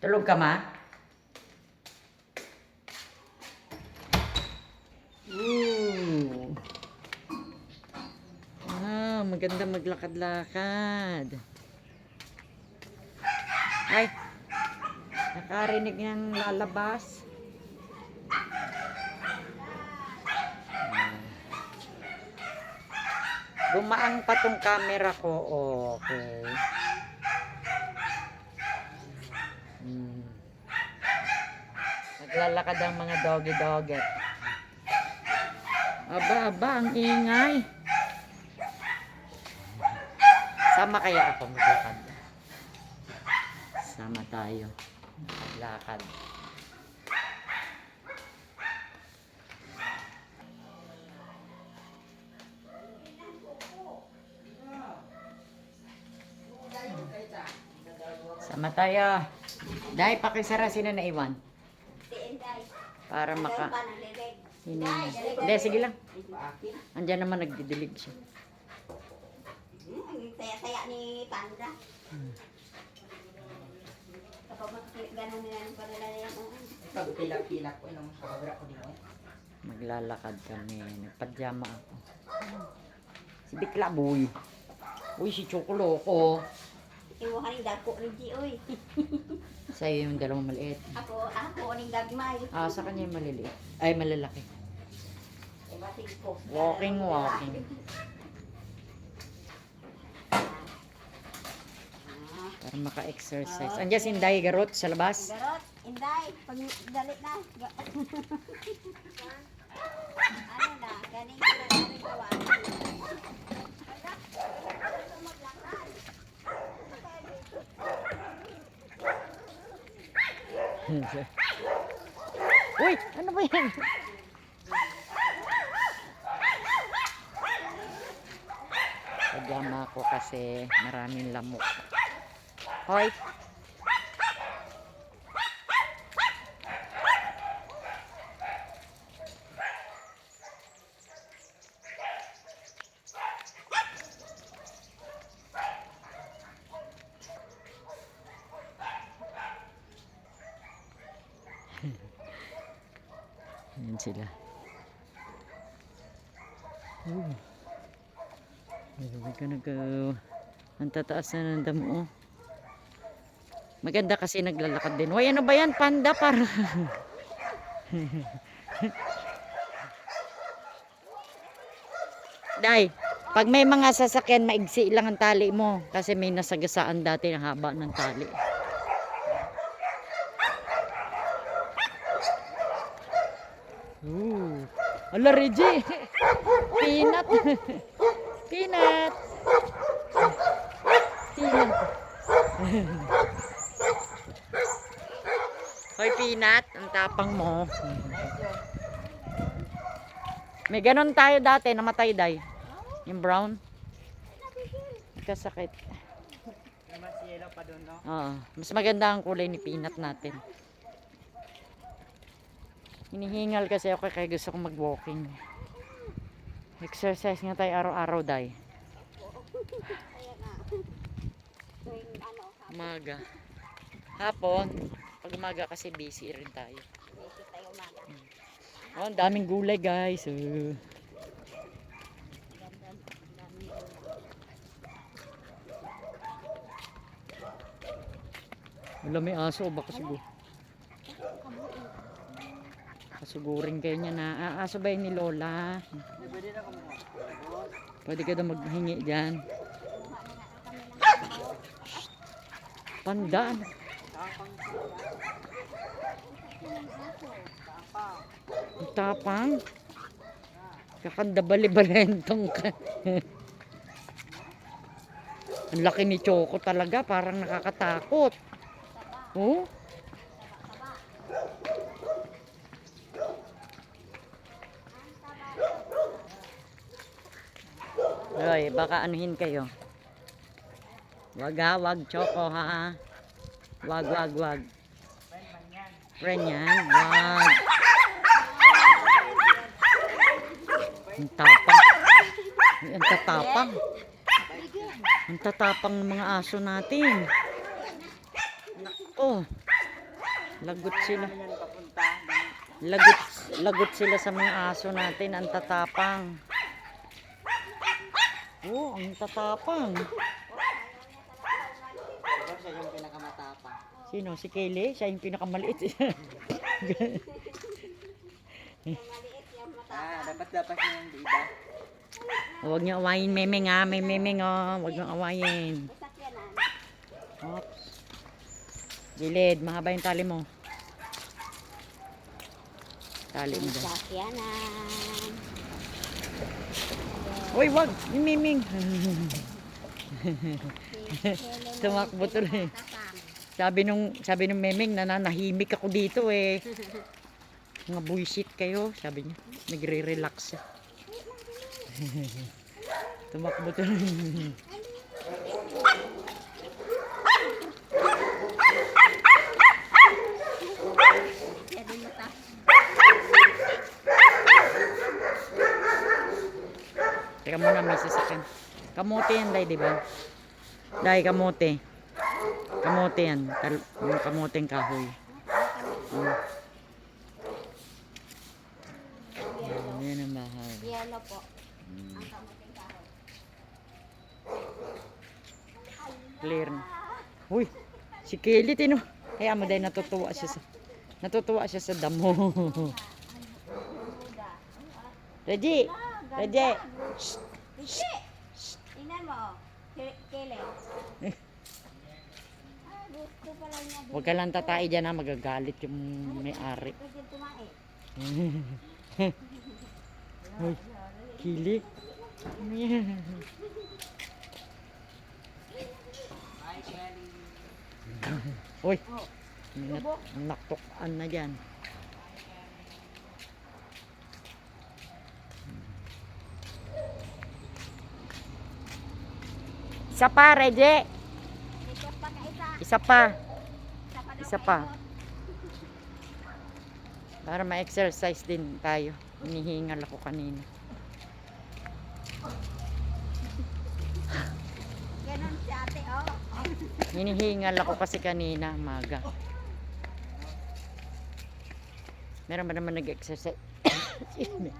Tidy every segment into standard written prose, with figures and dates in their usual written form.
Tulog ka, ma? Ooh. Ah, maganda maglakad-lakad. Ay, nakarinig niyang lalabas. Gumaang pa tong camera ko. Okay. Naglalakad ang mga doggy-doggy. Aba, ang ingay. Sama kaya ako maglakad. Sama tayo. Maglakad. Sama tayo. Dahil pakisara sino na iwan. Para maka... Hindi, sige lang. Andiyan naman nagdidilig siya. Ang taya-taya ni Panda. Kapag ganun nila ng panila yan. Pagpilak-pilak ko nung kababra ko din mo. Maglalakad kami. Nagpadyama ako. Si Bikla, boy. Uy, si Chocoloko. Iwahan yung dagko ni G, oy. Sa'yo yung dalawang maliit. Ako ning gagmay. Ah, sa kanya yung maliliit. Ay, malalaki. Ibating ko. Walking. Para maka-exercise. Andiyan si Inday Garot sa labas. Garot, Inday, pag dali na. Ano na, ganing sila galing gawa. Uy, ano ba yan? Padyama ako kasi maraming lamok. Hoy. Ayan sila. Ang tataas na ng damo. Maganda kasi naglalakad din. Hoy, ano ba yan? Panda para. Day, pag may mga sasakyan, maigsi lang ang tali mo. Kasi may nasagasaan dati na haba ng tali. Ala, Reggie. Peanut. Peanut. Hoy, Peanut. Ang tapang mo. May ganon tayo dati. Namatay, Day. Yung brown. Kasakit. Mas yellow pa doon, no? Oo. Mas maganda ang kulay ni Peanut natin. Hinihingal kasi ako kaya gusto kong mag-walking. Exercise nga tayo araw-araw, Day. Umaga. Hapon. Pag umaga kasi busy rin tayo. Oh, ang daming gulay, guys. Wala, may aso. Baka siguro. Kasugurin kayo niya na. Aso ba yun ni Lola? Pwede ka daw maghingi dyan. Panda. Ang tapang. Kakanda bali-balentong ka. Ang laki ni Choco talaga. Parang nakakatakot. Oh? Hoy, baka anuhin kayo. Wag ha, wag Choco ha. Wag. Friend yan, wag. Ang tapang. Ang tatapang. Ang tatapang ng mga aso natin. Nako. Lagot sila. Ano yan papunta? Lagot, lagot sila sa mga aso natin. Ang tatapang. Oh, ang tatapang. Diba siya yung pinakamatapang? Sino? Si Kaylee? Siya yung pinakamaliit. Dapat niya yung iba. Huwag niyo awayin, Memeng ha. May Memeng oh. Huwag niyo awayin. Sakyanan. Oops. Gilid, mahaba yung tali mo. Tali mo dyan. Sakyanan. Uy, wag! Yung Memeng. Tumakbo tuloy. Sabi nung Memeng, nananahimik ako dito eh. Mga bullshit kayo, sabi niya. Nagre-relax siya. Tumakbo tuloy. Teka muna, may sasakyan. Kamote yan, Day, di ba? Day, kamote. Kamote yan. Yung kamoteng kahoy. Yan ang bahay. Yellow po. Ang kamuting kahoy. Clear na. Uy, si Kelly, tino. Kaya mo, Day, natutuwa siya sa damo. Reggie! Reggie! Hindi! Tingnan mo. Kele. Gusto pala niya. Huwag ka lang tatay dyan ha, magagalit yung may-ari. Pwede tumae. Uy, Kili. Hi, Shelly. Uy, naktukan na dyan. Isa pa, Reggie. Ito pa ka isa. Isa pa. daw Isa pa. kayo. Para ma-exercise din tayo. Hinihingal ako kanina. Ganon si ate, oh. Hinihingal ako kasi kanina, maga. Meron ba naman nag-exercise? Excuse me.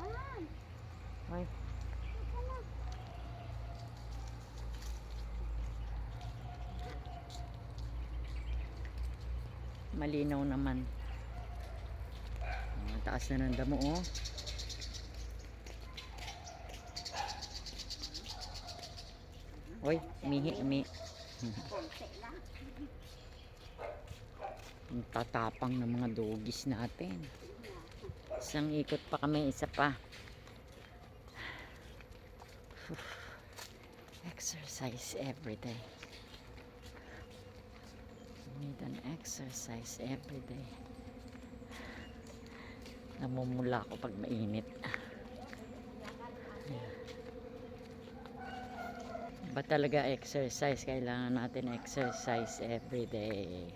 Ay. Malinaw naman. Oh, taas na ng damo, oh. Oy, umi. Konti lang. Ang tatapang ng mga doggies natin. Isang ikot pa kami, isa pa. Exercise every day. Need an exercise every day. Namumula ako pag mainit. Ba talaga exercise? Kailangan natin exercise every day.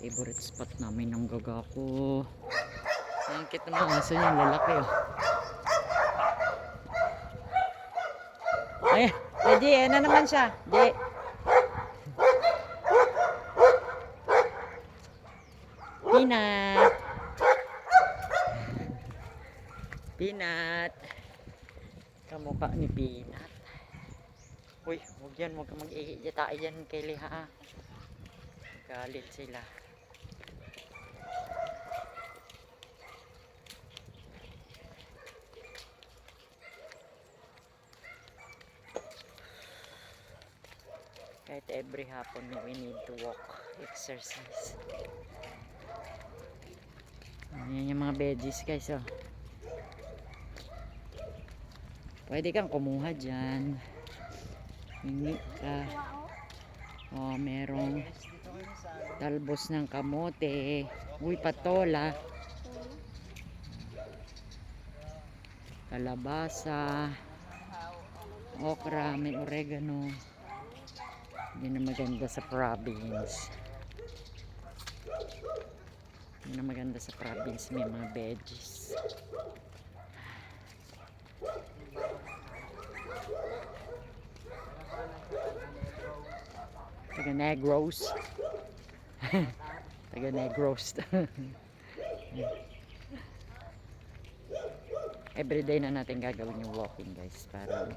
Favorite spot namin ng gaga ko. Ang cute naman aso niya, lalaki oh. Ay, Di, ano naman siya? Di. Peanut. Peanut. Kamukha ni Peanut. Uy, huwag yan, huwag ka mag-iiyatain dyan kay Liha. Galit sila. Kahit every hapon we need to walk, exercise. Ayan yung mga veggies guys, oh. Pwede kang kumuha dyan. Hingi ka. Oh, merong talbos ng kamote. Uy, patola. Kalabasa. Okra, may oregano. Hindi na maganda sa province. Yun ang maganda sa province, may mga veggies. Taga Negros. Taga Negros. Everyday na natin gagawin yung walking, guys, para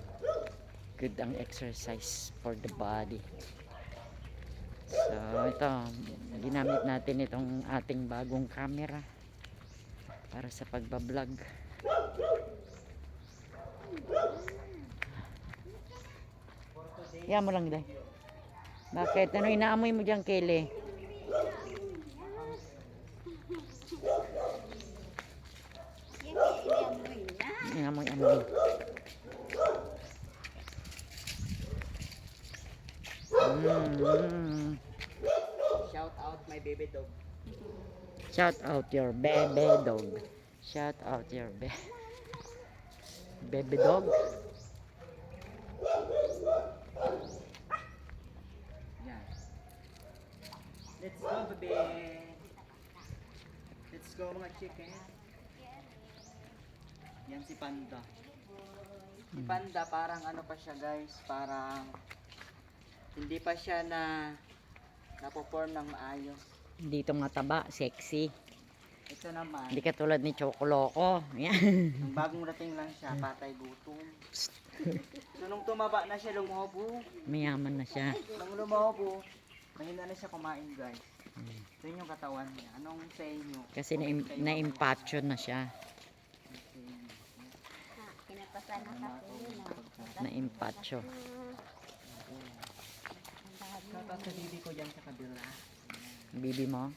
good ang exercise for the body. So ito, ginamit natin itong ating bagong camera para sa pagbablog. Yan mo lang, Day. Bakit? Ano inaamoy mo dyan, Kele? Inamoy-amoy. Shout out my baby dog. Shout out your baby dog. Shout out your baby dog. Yan. Let's go, baby. Let's go, mga chicken. Yan si Panda. Si Panda parang ano pa siya, guys, parang hindi pa siya na-perform ng maayos. Dito mataba, sexy. Ito naman, Hindi katulad ni Chocoloco. Yan. nung bagong dating lang siya, patay gutom. So nung tumaba na siya, lumobo. Mayaman na siya. Nung lumobo, mahina na siya kumain, guys. Ito yung katawan niya. Anong sa inyo? Kasi na-impatcho na siya. Kinapasan na kasi yun. Na-impatcho. Tapos sa bibi ko dyan sa kabila. Bibi mo.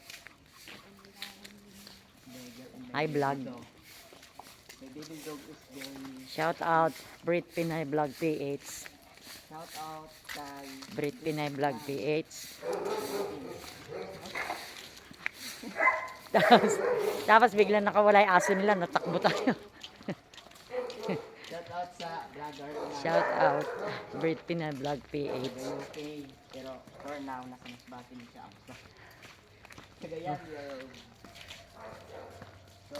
Hi, vlog. My baby dog is very... Shout out Brit Pinay Vlog PH. Shout out kay... Brit Pinay Vlog PH. tapos biglang nakawala yung aso nila, natakbo tayo. Shout out sa vlogger na Shout out Brit Pinay Vlog PH. UK. Pero for now, nasa Masbate ni siya. Kagayan, yo. So,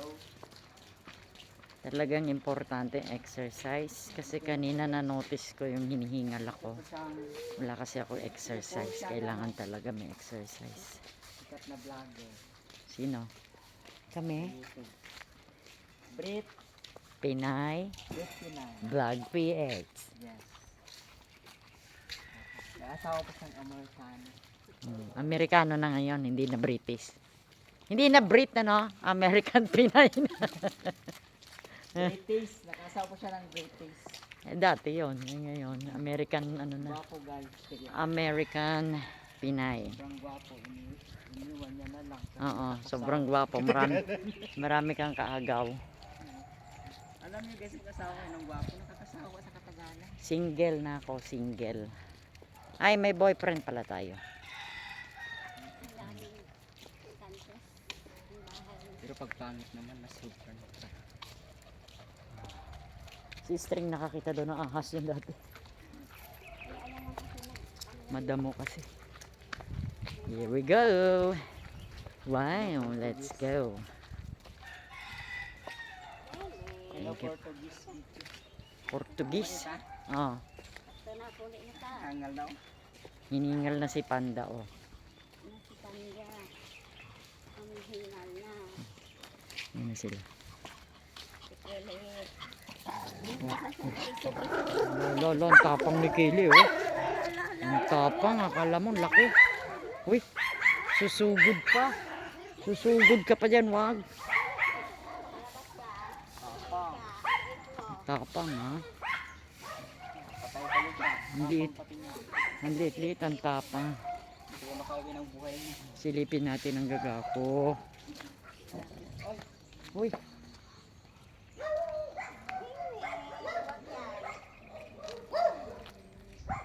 Talagang importante exercise kasi kanina na-notice ko yung hinihingal ako. ito siyang Wala kasi ako exercise. Kailangan talaga may exercise. sikat na vlogger. Sino? Kami? YouTube. Brit Pinay Pinay. Vlog PH. Yes. May asawa pa siyang Amerikano. Amerikano na ngayon, hindi na British. Hindi na Brit na, no? American Pinay na. British. Nakasawa pa siya ng British. Dati yon, ngayon American ano na. Gwapo, guys. Kaya American Pinay. sobrang gwapo. Iniwan niya na lang. Oo, sobrang gwapo. Marami kang kaagaw. Alam niyo guys, mag-asawa kayo ng gwapo. Nakakasawa sa katagalan. Single na ako, single. Ay, may boyfriend pala tayo. Pero pag pangit naman, mas super na. Si String nakakita doon ng ahas yun dati. Madamo kasi. Here we go. Wow, let's go. Hello, Thank you. Portuguese speaker. Portuguese. Oh, Ito na po na ka. Hangal daw. hiningal na si Panda, oh. Nasi Tangga. Ang hingal na. Yun na sila. Si Kulit. Lolo, ang tapang ni Kili, oh. Ang tapang, akala mo, laki. Uy, susugod pa. Susugod ka pa dyan, wag. Tapang. Tapang, ha. Patay kayo dyan. Ang liit. Pati niya. Ang liit-liit, ang tapang. Hindi ko makawin ang buhay niya. Silipin natin ang gagako. Uy,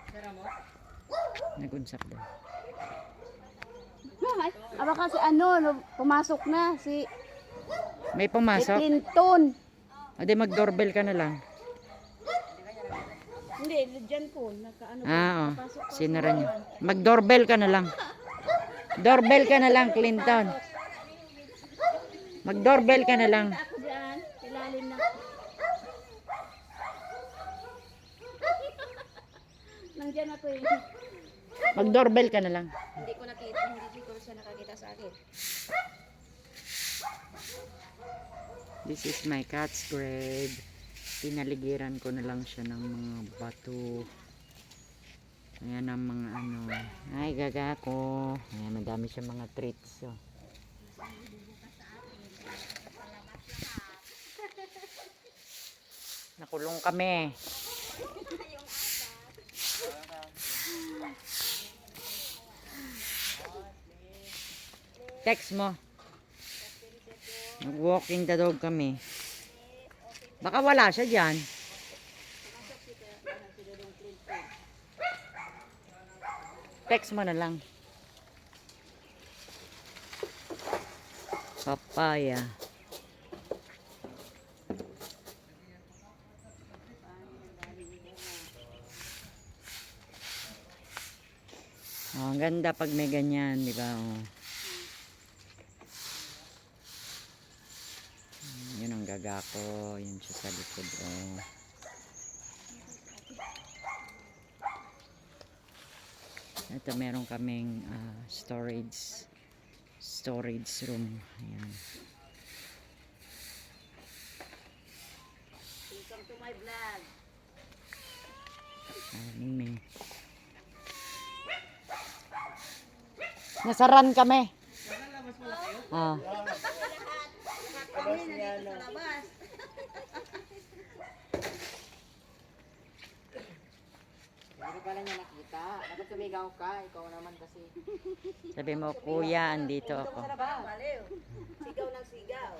Sira mo? nag-unsap daw. Aba kasi ano, pumasok na si May pumasok? Clinton. Ade, mag-doorbell ka na lang. Hindi, dyan po. Nakaano po. Ah, oh. Sinara niyo. Mag-doorbell ka na lang. Doorbell ka na lang, Clinton. Mag-doorbell ka na lang. Ako dyan, ilalim ng... Nandiyan ako eh. Mag-doorbell ka na lang. Hindi ko nakita, hindi ko siya nakakita sa akin. This is my cat's grave. Pinaligiran ko na lang siya ng mga bato. Ayan ang mga ano. Ay, gaga ko. Ayan, madami siya mga treats. Oh. Nakulong kami. Text mo. Nag-walking the dog kami. Baka wala siya dyan. Text mo na lang. Papaya. Oh, ang ganda pag may ganyan, di ba? Oh. Yun ang gaga ko. Yun siya sa likod. Oh. Ito meron kaming storage room. Ayan. Welcome to my vlog. Anime. Nasaran kami. Ah. Kami nandito sa labas. Hindi pala niya nakita. Dapat sumigaw ka. Ikaw naman kasi. Sabi mo, kuya, andito ako. Baliw. Sigaw ng sigaw.